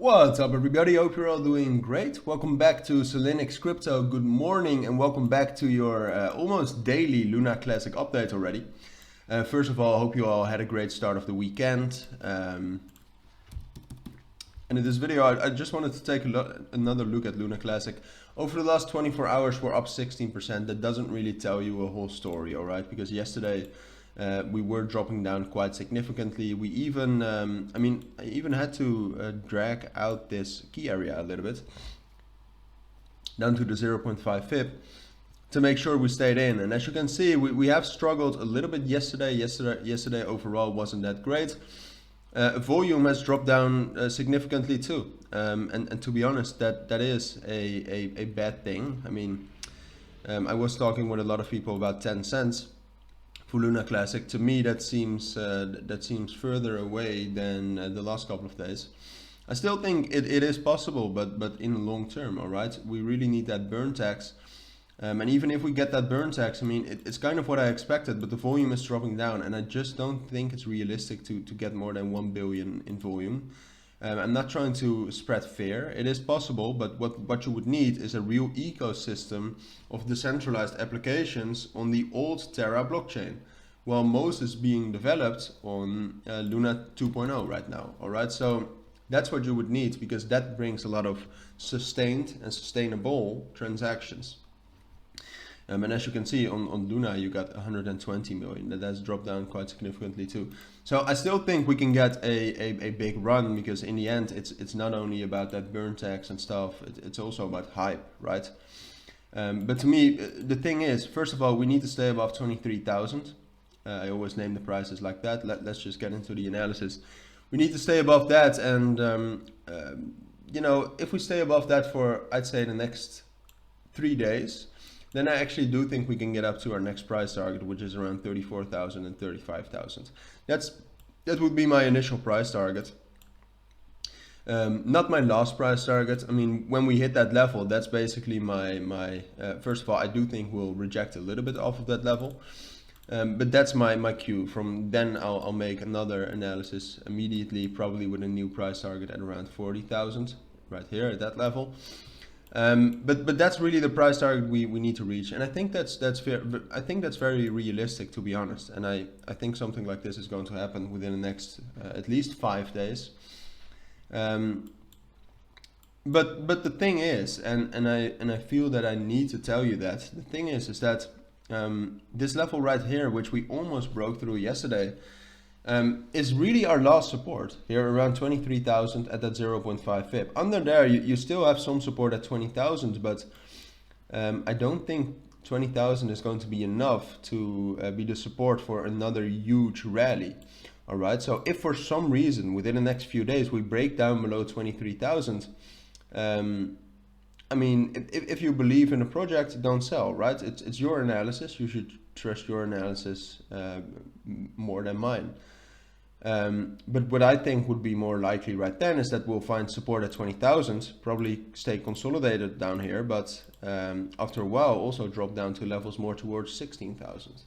What's up, everybody? Hope you're all doing great. Welcome back to Cilinix Crypto. Good morning and welcome back to your almost daily Luna Classic update already. First of all, I hope you all had a great start of the weekend. And in this video, I just wanted to take another look at Luna Classic. Over the last 24 hours, we're up 16%. That doesn't really tell you a whole story, all right? Because yesterday, we were dropping down quite significantly. We even, I even had to drag out this key area a little bit down to the 0.5 FIB to make sure we stayed in. And as you can see, we have struggled a little bit yesterday. Yesterday overall wasn't that great. Volume has dropped down significantly too. And to be honest, that is a bad thing. I mean, I was talking with a lot of people about 10 cents. For Luna Classic. To me, that seems further away than the last couple of days. I still think it is possible, but in the long term, all right? We really need that burn tax. And even if we get that burn tax, I mean, it's kind of what I expected, but the volume is dropping down, and I just don't think it's realistic to get more than 1 billion in volume. I'm not trying to spread fear. It is possible, but what you would need is a real ecosystem of decentralized applications on the old Terra blockchain, while most is being developed on Luna 2.0 right now. All right, so that's what you would need, because that brings a lot of sustained and sustainable transactions. And as you can see on Luna, you got 120 million. That has dropped down quite significantly too. So I still think we can get a big run, because in the end, it's not only about that burn tax and stuff. It's also about hype, right? But to me, the thing is, first of all, we need to stay above 23,000. I always name the prices like that. Let's just get into the analysis. We need to stay above that, and you know, if we stay above that for, I'd say, the next 3 days, then I actually do think we can get up to our next price target, which is around 34,000 and 35,000. That would be my initial price target. Not my last price target. I mean, when we hit that level, that's basically my first of all, I do think we'll reject a little bit off of that level. But that's my cue. From then I'll make another analysis immediately, probably with a new price target at around 40,000, right here at that level. But that's really the price target we need to reach, and I think that's fair. I think that's very realistic, to be honest. And I think something like this is going to happen within the next at least 5 days. But the thing is, and I feel that I need to tell you that the thing is that this level right here, which we almost broke through yesterday, is really our last support here around 23,000 at that 0.5 FIB. Under there, you still have some support at 20,000, but I don't think 20,000 is going to be enough to be the support for another huge rally. All right, so if for some reason within the next few days we break down below 23,000, I mean, if you believe in a project, don't sell, right? It's your analysis. You should trust your analysis more than mine. But what I think would be more likely right then is that we'll find support at 20,000, probably stay consolidated down here, but after a while also drop down to levels more towards 16,000.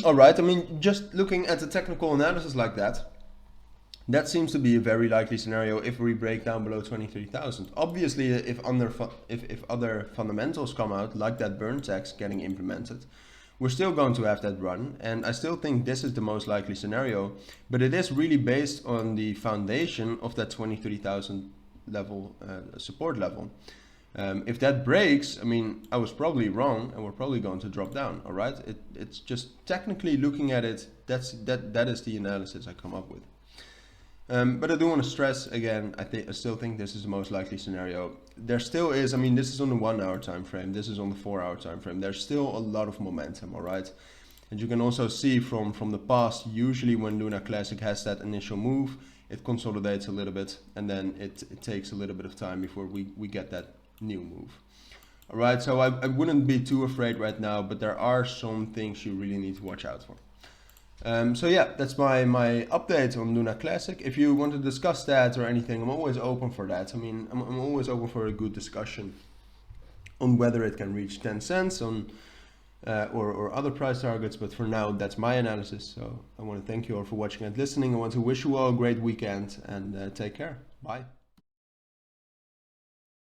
All right, I mean, just looking at the technical analysis like that, that seems to be a very likely scenario if we break down below 23,000. Obviously, if other fundamentals come out, like that burn tax getting implemented, we're still going to have that run, and I still think this is the most likely scenario, but it is really based on the foundation of that 23,000 level, support level. If that breaks, I mean, I was probably wrong, and we're probably going to drop down. All right, it's just technically looking at it. That is the analysis I come up with. But I do want to stress again, I still think this is the most likely scenario. There still is, I mean, this is on the 1 hour time frame, this is on the 4 hour time frame. There's still a lot of momentum, all right? And you can also see from the past, usually when Luna Classic has that initial move, it consolidates a little bit, and then it takes a little bit of time before we get that new move. All right, so I wouldn't be too afraid right now, but there are some things you really need to watch out for. So yeah, that's my update on Luna Classic. If you want to discuss that or anything, I'm always open for that. I mean, I'm always open for a good discussion on whether it can reach 10 cents, on or other price targets, but for now that's my analysis. So I want to thank you all for watching and listening. I want to wish you all a great weekend, and take care. Bye.